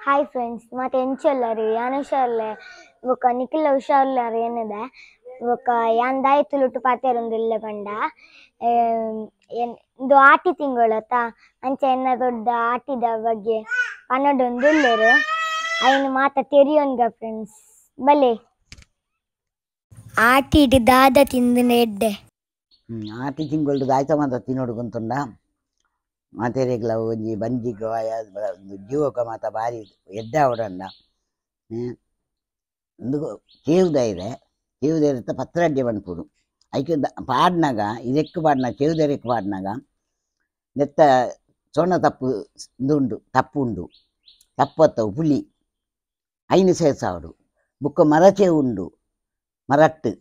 Hi friends ಮತ್ತೆ ಎಂಚಲ್ಲರಿ ಯಾನುಷಾರ್ಲೆ ಬೊಕ ನಿಖಿಲ ಹುಷಾರ್ಲಾರಿ ಏನಿದೆ ಬೊಕ ಯಾಂದಾಯ್ತುಲುಟ್ಟು ಪಾತೆರೊಂದುಲ್ಲೆ ಪಂಡ ಇಂದು ಆಟಿ ತಿಂಗಳತ್ತ ಅಂಚ ಎನ್ನ ದೊಡ್ಡ ಆಟಿದ ಬಗ್ಗೆ ಪನ್ನಡೊಂದುಲ್ಲೆರು ಅಯ್ನ ಮಾತ ತೆರಿಯೊಂಗ ಫ್ರೆಂಡ್ಸ್ ಬಲೆ ಆಟಿಡ್ ದಾದ ತಿಂದಿನ ಎಡ್ಡೆ ಆಟಿ ತಿಂಗಳು ದಾಯ್ತ ಮಾತ ತಿನ್ನೋಡು ಕುಂತುಂಡ ಮಾತೆರೆಗ್ಲ ಒಂಜಿ ಬಂಜಿಗ್ ಜೀವಕ ಮಾತ ಬಾರಿ ಎಡ್ಡ ಅವಡಂಡ ಒಂದು ಕೇವುದೈರೆ ಪತ್ರಡ್ಡೆ ಬನ್ಪುಡು ಐಕೆ ಪಾಡ್ನಾಗ ಇದೆಕ್ಕು ಪಾಡ್ನಾಗ ಕೇವುದೈರೆಕ್ ಪಾಡ್ನಾಗ ನೆತ್ತ ಸೊಣ್ಣ ತಪ್ಪು ಉಂಡು ತಪ್ಪು ಉಂಡು ತಪ್ಪತ್ತವು ಪುಲಿ ಐನು ಸೇರ್ಸಾವಡು ಬುಕ್ಕ ಮರಚೇವು ಉಂಡು ಮರಟ್ಟು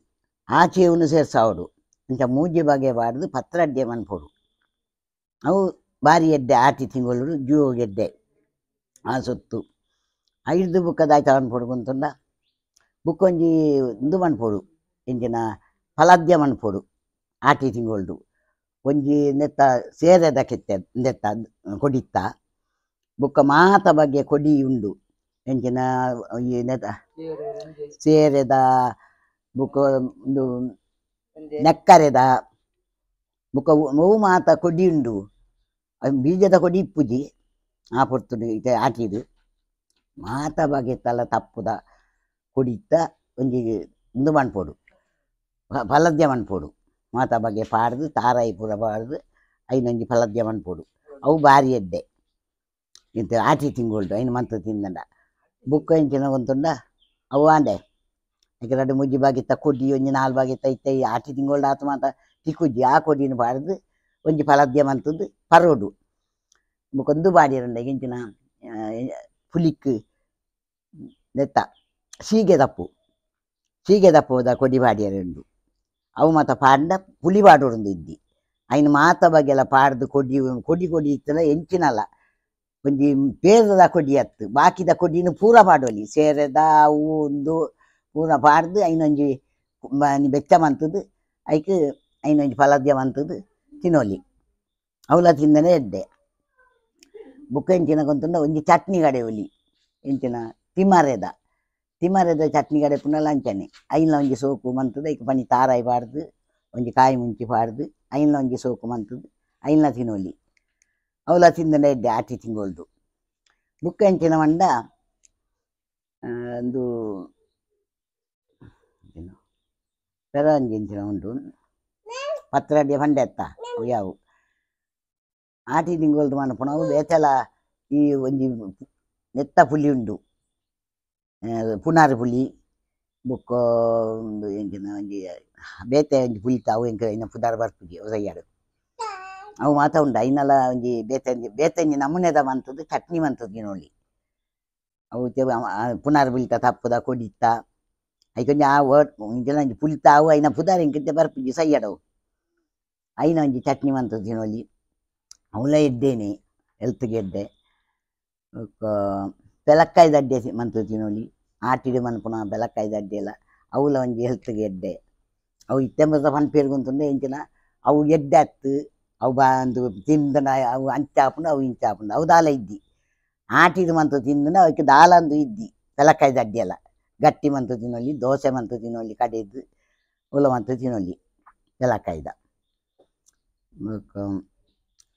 ಆ ಚೇವುನು ಸೇರ್ಸಾವಡು ಇಂಥ ಮೂಜಿ ಬಗೆ ಪಾಡ್ದು ಪತ್ರಡ್ಡೆ ಮನ್ಪುಡು ಅವು ಬಾರಿ ಎಡ್ಡೆ ಆಟಿ ತಿಂಗಳು ಜೀವ ಗೆಡ್ಡೆ ಆ ಸೊತ್ತು ಐದು ಬುಕ್ಕ ದಾಯ್ತ ಮನ್ಪೊಡು ಕುಂತುಂಡ ಬುಕ್ಕೊಂಜಿ ಇಂದು ಮನ್ಪೊಡು ಎಂಚಿನ ಫಲಾದ್ಯ ಮನ್ಪೊಡು ಆಟಿ ತಿಂಗಳು ಒಂಜಿ ನೆತ್ತ ಸೇರೆದ ಕೆತ್ತೆ ನೆತ್ತ ಕೊಡಿತ್ತ ಬುಕ್ಕ ಮಾತ ಬಗ್ಗೆ ಕೊಡಿ ಉಂಡು ಎಂಚಿನ ಈ ನೆತ್ತ ಸೇರೆದ ಬುಕ್ಕ ಒಂದು ನೆಕ್ಕರೆದ ಬುಕ್ಕ ನೋವು ಮಾತ ಕೊಡಿ ಉಂಡು ಬೀಜದ ಕೊಡಿ ಇಪ್ಪುಜಿ ಆ ಪೊರ್ತುಡು ಇತ್ತೆ ಆಟಿದು ಮಾತ ಬಗೆ ತಲ ತಪ್ಪುದ ಕೊಡಿತ್ತ ಒಂಜಿ ಇಂದು ಮನ್ಪೊಡು ಫಲದ್ಯ ಮನ್ಪೊಡು ಮಾತ ಬಗ್ಗೆ ಪಾಡ್ದು ತಾರಾಯಿ ಪೂರ ಪಾಡ್ದು ಐನೊಂಜಿ ಫಲದ್ಯ ಮನ್ಪೊಡು ಅವು ಬಾರಿ ಎಡ್ಡೆ ಇಂತ ಆಟಿ ತಿಂಗಳು ಐನು ಮಂತ ತಿಂದಂಡ ಬುಕ್ಕ ಎಂಚಿನ ಗೊಂತುಂಡ ಅವು ಆಂಡೆ ಯಾಕೆ ರಡ್ಡು ಮುಜ್ಜಿ ಬಾಗಿತ್ತ ಕೊಡಿ ಒಂಜಿ ನಾಲ್ ಬಾಗಿತ್ತ ಇತ್ತೆ ಆಟಿ ತಿಂಗಳು ಆತು ಮಾತ ತಿಕ್ಕುಜ್ಜಿ ಆ ಕೊಡಿನ ಪಾಡ್ದು ಒಂಜಿ ಫಲದ್ಯ ಮಂತದ್ದು ಪರೋಡು ಬುಕ್ಕೊಂದು ಬಾಡಿರಂಡ ಎಂಚಿನ ಪುಲಿಕ್ ನೆತ್ತ ಸೀಗೆ ದಪ್ಪುದ ಕೊಡಿ ಬಾಡಿಯರುಂಡು ಅವು ಮಾತ ಪಾಡ್ಡ ಪುಲಿ ಪಾಡೋಡು ಇದ್ದಿ ಐನು ಮಾತ ಬಗೆಲ್ಲ ಪಾಡ್ದು ಕೊಡಿ ಇತ್ತಲ್ಲ ಎಂಚಿನಲ್ಲ ಒಂಜಿ ಪೇರದ ಕೊಡಿ ಅತ್ತು ಬಾಕಿದ ಕೊಡಿನ ಪೂರ ಪಾಡೋಲಿ ಸೇರೆದ ಅವು ಒಂದು ಪೂರ ಪಾಡ್ದು ಐನೊಂಜಿ ಬೆಚ್ಚ ಮಂತದ್ದು ಐಕ್ ಐನೊಂಜಿ ಫಲದ್ಯ ಮಂತದ್ದು ತಿನ್ನೋಲಿ ಅವಲ ತಿಂದನೆ ಎಡ್ಡೆ ಬುಕ್ಕ ಎಂಚಿನ ಕೊಂತುಂಡ ಒಂಜಿ ಚಟ್ನಿ ಕಡೆ ಒಲಿ ಎಂಚಿನ ತಿಮರೆದ ಚಟ್ನಿ ಕಡೆ ಪುನಃ ಅಂಚನೆ ಐನ್ಲ ಒಂಜಿ ಸೋಕು ಮಂತದ್ದು ಐಕ್ ಪನಿ ತಾರಾಯಿ ಪಾಡ್ದು ಒಂಜಿ ಕಾಯಿ ಮುಂಚಿ ಪಾಡ್ದು ಐನ್ಲ ಒಂಜಿ ಸೋಕು ಮಂತದ್ದು ಐನ್ಲ ತಿನ್ನೋಲಿ ಅವಲ ತಿಂದನೆ ಎಡ್ಡೆ ಆಟಿ ತಿಂಗಳು ಬುಕ್ಕ ಎಂಚಿನ ಮಂಡ ಒಂದು ಪೆರಂಜಿ ಎಂಚಿನ ಉಂಟು ಪತ್ರಡ್ಡೆ ಪಂಡೆ ಎತ್ತ ಯಾವು ಆಟಿ ತಿಂಗಳು ಮನಪುಣ ಅವು ಬೇತಲ ಈ ಒಂಜಿ ನೆತ್ತ ಪುಲಿ ಉಂಡು ಪುನಾರ್ ಪುಲಿ ಬುಕ್ಕ ಒಂದು ಎಂಚಿನ ಒಂಜಿ ಬೇತೆ ಒಂಜಿ ಪುಲಿತ ಅವು ಎಂಕ ಇನ್ನ ಪುದಾರ ಬರ್ಪುಜಿ ಹೊಸಯ್ಯಾಡು ಅವು ಮಾತ ಉಂಡು ಐನಲ ಒಂಜಿ ಬೇತೆಂಜಿ ನಮೂನೆದ ಮಂತದ್ದು ಚಟ್ನಿ ಮಂತದ್ದು ತಿನ್ನೋಲಿ ಅವು ಪುನಾರ್ ಪುಲಿತ ತಪ್ಪುದ ಕೊಡಿತ್ತ ಐಕೊಂಜಿ ಆ ಇಂಚಿನ ಒಂಜಿ ಪುಲಿತ ಅವು ಐನ ಪುದಾರ ಎಂಕತೆ ಬರ್ಪುಜಿ ಸಯ್ಯಾಡವು ಐನ ಒಂಜಿ ಚಟ್ನಿ ಮಂತದ್ದು ತಿನ್ನೋಲಿ ಅವಲ ಎಡ್ಡೇನೆ ಹೆಲ್ತ್ಗೆ ಎಡ್ಡೆ ಬೆಲಕ್ಕಾಯಿ ದಡ್ಡೆ ಮಂತು ತಿನ್ನೋಲಿ ಆಟಿಡು ಮನ್ಪುನ ಬೆಲಕ್ಕಾಯಿ ದಡ್ಡೆ ಎಲ್ಲ ಅವಲ ಒಂಜಿ ಹೆಲ್ತ್ಗೆ ಎಡ್ಡೆ ಅವು ಇತ್ತೆಂಬತ್ತ ಪನ್ಪೇರ್ಗುಂತುಂಡೆ ಎಂಚಿನ ಅವು ಎಡ್ಡೆ ಅತ್ತು ಅವು ಬಂದು ತಿಂದನ ಅವು ಅಂಚಾಪುಂಡು ಅವು ಇಂಚಾಪುಂಡು ಅವು ದಾಲ ಇದ್ದಿ ಆಟಿಡು ಮಂತು ತಿಂದನ ಅವಕ್ಕೆ ದಾಲಂದು ಇದ್ದಿ ಬೆಲಕ್ಕಾಯಿ ದಡ್ಡೆ ಎಲ್ಲ ಗಟ್ಟಿ ಮಂತು ತಿನ್ನೋಲಿ ದೋಸೆ ಮಂತು ತಿನ್ನೋಲಿ ಕಡೆದು ಉಲ ಮಂತು ತಿನ್ನೋಲಿ ಬೆಲಕ್ಕಾಯ್ದ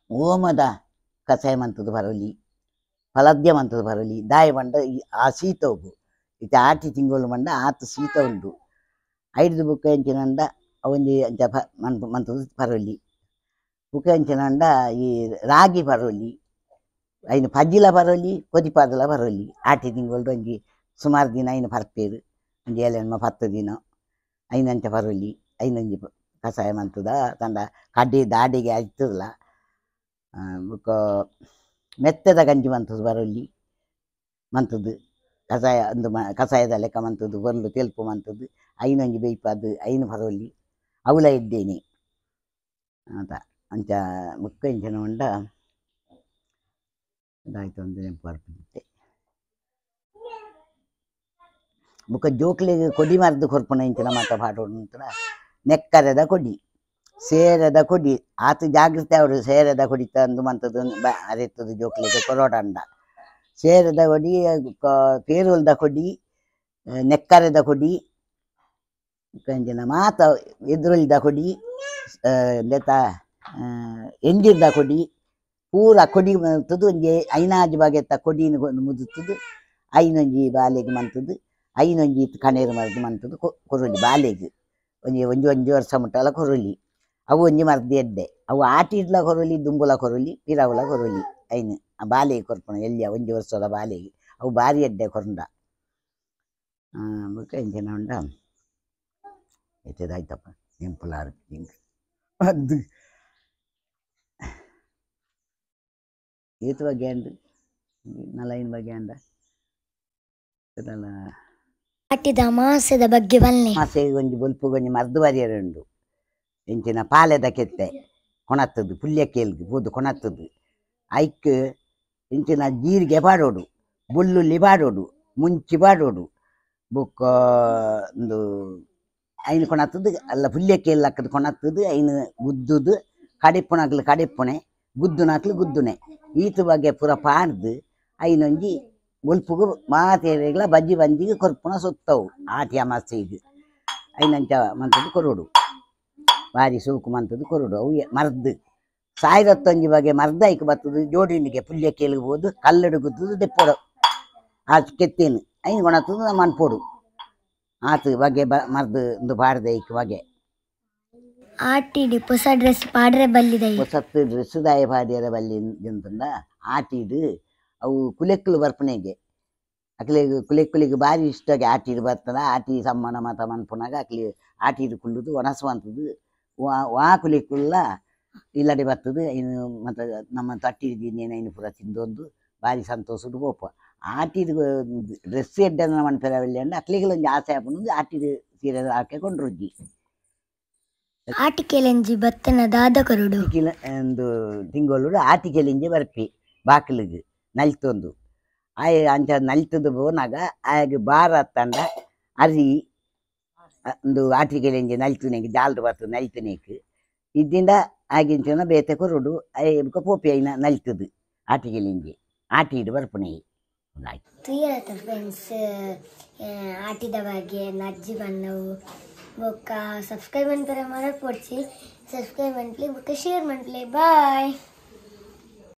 ಓಮದ ಕಷಾಯ ಮಂತದ್ದು ಬರೋಲಿ ಫಲದ್ಯ ಮಂತದ್ದು ಬರೋಲಿ ದಾಯ ಬಂಡ ಆ ಶೀತ ಉಪ್ಪು ಇತ್ತೆ ಆಟಿ ತಿಂಗಳು ಮಂಡ ಆತು ಶೀತ ಉಂಡು ಐದು ಬುಕ್ಕ ಎಂಚಿನಂಡ ಅವೊಂಜಿ ಅಂಚ ಮಂತದ್ದು ಬರೋಲಿ ಬುಕ್ಕ ಎಂಚಿನಂಡ ಈ ರಾಗಿ ಬರೋಲಿ ಐನು ಪಜ್ಜಿಲ ಬರೋಲಿ ಕೊದಿಪಾದಲ ಬರೋಲಿ ಆಟಿ ತಿಂಗಳು ಒಂಜಿ ಸುಮಾರು ದಿನ ಐನು ಬರ್ಪೇರು ಒಂಜಿ 7-10 ದಿನ ಐನಂಚ ಬರೋಲಿ ಐನೊಂಜಿ ಕಷಾಯ ಮಂತದ ತಂಡ ಕಡ್ಡಿ ದಾಡಿಗೆ ಆಯ್ತದಲ್ಲ ಬುಕ್ಕ ಮೆತ್ತದ ಗಂಜಿ ಮಂತದ್ದು ಬರೋಲಿ ಮಂತದ್ದು ಕಷಾಯ ಒಂದು ಕಷಾಯದ ಲೆಕ್ಕ ಮಂತದ್ದು ಬಂದು ತೆಲ್ಪು ಮಂತದ್ದು ಐನೊಂಜಿ ಬೇಯ್ಪದು ಐನು ಬರೋಲಿ ಅವಲ ಇದ್ದೇನೆ ಅಂತ ಅಂಚ ಬುಕ್ಕ ಇಂಚನ ಉಂಡ ಇದಾಯ್ತು ಒಂದು ನೆನಪು ಬರ್ತಿದ್ದೆ ಬುಕ್ಕ ಜೋಕ್ಲಿಗೆ ಕೊಡಿ ಮರದು ಕೊರ್ಪುನ ಇಂಚಿನ ಮಾತ ಪಾಡೋಡು ನಂತರ ನೆಕ್ಕರೆದ ಕೊಡಿ ಸೇರದ ಕೊಡಿ ಆತು ಜಾಗ್ರತೆ ಅವರು ಸೇರದ ಕೊಡಿ ತಂದು ಮಂತದ್ದು ಅರೆತ್ತದು ಜೋಕ್ಲಿಗೆ ಕೊರೋಡ ಅಂಡ ಸೇರದ ಕೊಡಿ, ಪೇರುಲ್ದ ಕೊಡಿ, ನೆಕ್ಕರದ ಕೊಡಿ, ಕಂಚಿನ ಮಾತ ಎದುರುಳಿದ ಕೊಡಿ, ಎಂದೆತ ಎಂಜಿರ್ದ ಕೊಡಿ, ಪೂರ ಕೊಡಿ ಮಂತದ್ದು ಒಂಜಿ ಐನಾಜಿ ಬಗೆತ್ತ ಕೊಡಿನ ಮುದುತ್ತದು ಐನೊಂಜಿ ಬಾಲೆಗೆ ಮಂತದ್ದು ಐನೊಂಜಿ ಕಣೇರು ಮರದು ಮಂತದ್ದು ಕೊರೊಲಿ ಬಾಲೆಗೆ ಒಂಜಿ ವರ್ಷ ಮುಟ್ಟಲ ಕೊರೊಲಿ ಅವು ಒಂಜಿ ಮರದಿ ಎಡ್ಡೆ ಅವು ಆಟಿಡ್ಲ ಕೊರೊಲಿ ದುಂಬುಲ ಕೊರೊಲಿ ಪಿರವುಲ ಕೊರೊಲಿ ಐನು ಆ ಬಾಲೆಗೆ ಕೊರ್ಪಣ ಎಲ್ಲಿಯ ಒಂಜಿ ವರ್ಷದ ಬಾಲೆಗೆ ಅವು ಬಾರಿ ಎಡ್ಡೆ ಕೊರಂಡ ಬೊಕ್ಕ ಎಂಚಿನ ಉಂಡ ಎತ್ತದಾಯ್ತಪ್ಪ ನೆಂಪುಲಾರು ಅದು ಏತು ಬಗ್ಗೆ ಅಂಡು ನಲೈನ್ ಬಗ್ಗೆ ಅಂಡ ಇದೆಲ್ಲ ಆಟಿದ ಮಾಸದ ಬಗ್ಗೆ ಬಲ್ಲೆ ಮಾಸೆಗೆ ಒಂಜಿ ಬೊಲ್ಪು ಒಂಜಿ ಮರ್ದು ಬರಿಯರುಂಡು ಎಂಚಿನ ಪಾಲೆದ ಕೆತ್ತೆ ಕೊಣತ್ತದು ಪುಲ್ಯ ಕೇಲ್ಗೆ ಬೋದು ಕೊಣತ್ತದು ಐಕ್ ಎಂಚಿನ ಜೀರಿಗೆ ಬಾಡೋಡು ಬುಳ್ಳುಳ್ಳಿ ಬಾಡೋಡು ಮುಂಚಿ ಬಾಡೋಡು ಬೊಕ್ಕ ಒಂದು ಐನು ಕೊಣತ್ತದು ಅಲ್ಲ ಪುಲ್ಯ ಕೇಲ್ ಹಾಕದು ಕೊಣತ್ತದು ಐನು ಗುದ್ದುದು ಕಡಿಪುಣಕ್ಲು ಕಡಿಪುಣೆ ಗುದ್ದುನಾಕ್ಲು ಗುದ್ದುನೆ ಈತು ಬಗ್ಗೆ ಪೂರ ಪಾಡ್ದು ಐನೊಂಜಿ ಬೊಲ್ಪುಗು ಮಾತೆರೆಗ್ಲ ಬಜ್ಜಿ ಬಂಜಿಗೆ ಕೊರ್ಪುಣ ಸುತ್ತವು ಆಟಿಯ ಮಾಸೆಗೆ ಐನಂಚ ಮಂತದ್ದು ಕೊರೋಡು ಬಾರಿ ಸೂಕು ಮಂತದ್ದು ಕೊರೋಡು ಅವು ಮರ್ದು ಸಾಯಿರತ್ತೊಂಜಿ ಬಗೆ ಮರ್ದ ಐಕ್ ಬರ್ತದು ಜೋಡಿನಿಗೆ ಪುಲ್ಯ ಕೇಳ್ಬೋದು ಕಲ್ಲಡು ಗುದ್ದು ದೆಪ್ಪೊಡು ಆ ಕೆತ್ತೇನು ಐನು ಕೊಣತ್ತದು ಮನ್ಪೋಡು ಆತು ಬಗೆ ಮರ್ದು ಒಂದು ಪಾಡ್ದೆ ಐಕ್ ಬಗೆ ಆಟಿಡಿ ಹೊಸ ಡ್ರೆಸ್ ಪಾಡ್ರೆ ಬಲ್ಲಿದ ಹೊಸತ್ತು ಡ್ರೆಸ್ ದಾಯ ಪಾಡ್ಯರ ಬಲ್ಲಿ ಎಂತಂದ ಆಟಿಡು ಅವು ಕುಲೆಕ್ಕಲು ಬರ್ಪಣೆಗೆ ಅಕ್ಲಿಗೆ ಕುಲೆಕ್ಕಲಿಗೆ ಭಾರಿ ಇಷ್ಟಾಗಿ ಆಟಿಡು ಬರ್ತದ ಆಟಿ ಸಮ್ಮಾನ ಮತ ಮನ್ಪುನಾಗ ಅಕ್ಲಿ ಆಟಿಡು ಕುಂಡುದು ಒಣಸುವಂಥದ್ದು ವಾ ಕುಲೆಕ್ಕುಲ್ಲ ಇಲ್ಲಡೆ ಬರ್ತದೆ ಇನ್ನು ಮತ್ತು ನಮ್ಮ ತಟ್ಟಿದ್ದೀನಿ ಐನು ಪೂರ ತಿಂದೊಂದು ಭಾರಿ ಸಂತೋಷಡು ಬೋಪ ಆಟಿದು ಡ್ರೆಸ್ ಎಡ್ಡನ ಮನ್ಪೆರವಲ್ಲಿ ಅಂಡ ಅಕ್ಲಿಗಳೊಂದು ಆಸೆ ಹಾಕೊಂಡು ಆಟಿದು ಸೀರೆ ಹಾಕಿ ಕೊಂಡ್ರುಜ್ಜಿ ಆಟಿಕೆಲೆಂಜಿ ಬತ್ತನ ದಾದ ಕರುಡು ಒಂದು ತಿಂಗಳು ಆಟಿಕೆಲಿಂಜಿ ಬರ್ಪಿ ಬಾಕ್ಲಿಗೆ ನಲ್ತೊಂದು ಆಯ್ ಅಂಚ ನಲ್ತದು ಬೋನಾಗ ಆಗ ಬಾರ ತಂಡ ಅರಿ ಒಂದು ಆಟಿಕೆಲಿಂಜಿ ನಲ್ತುನೆಗೆ ಜಾಲ್ದು ಬರ್ತದೆ ನಲ್ತುನೇಕ್ ಇದ್ದಿಂದ ಆಗಿಂಚನ ಬೇತೆ ಕೊರುಡು ಅಯ್ಯಕ ಪೋಪಿ ಐನ ನಲ್ತದು ಆಟಿಕೆಲಿಂಜಿ ಆಟಿಡು ಬರ್ಪುಣೆ ಆಯ್ತು ಫ್ರೆಂಡ್ಸ್ ಆಟಿದ ಬಗ್ಗೆ ನಜ್ಜಿ ಬಣ್ಣವು ಬೊಕ್ಕ ಸಬ್ಸ್ಕ್ರೈಬ್ ಅಂತಾರೆ ಮರ ಕೊಡ್ಸಿ ಸಬ್ಸ್ಕ್ರೈಬ್ ಮಾಡ್ಲಿ ಬೊಕ್ಕ ಶೇರ್ ಮಾಡ್ಲಿ ಬಾಯ್.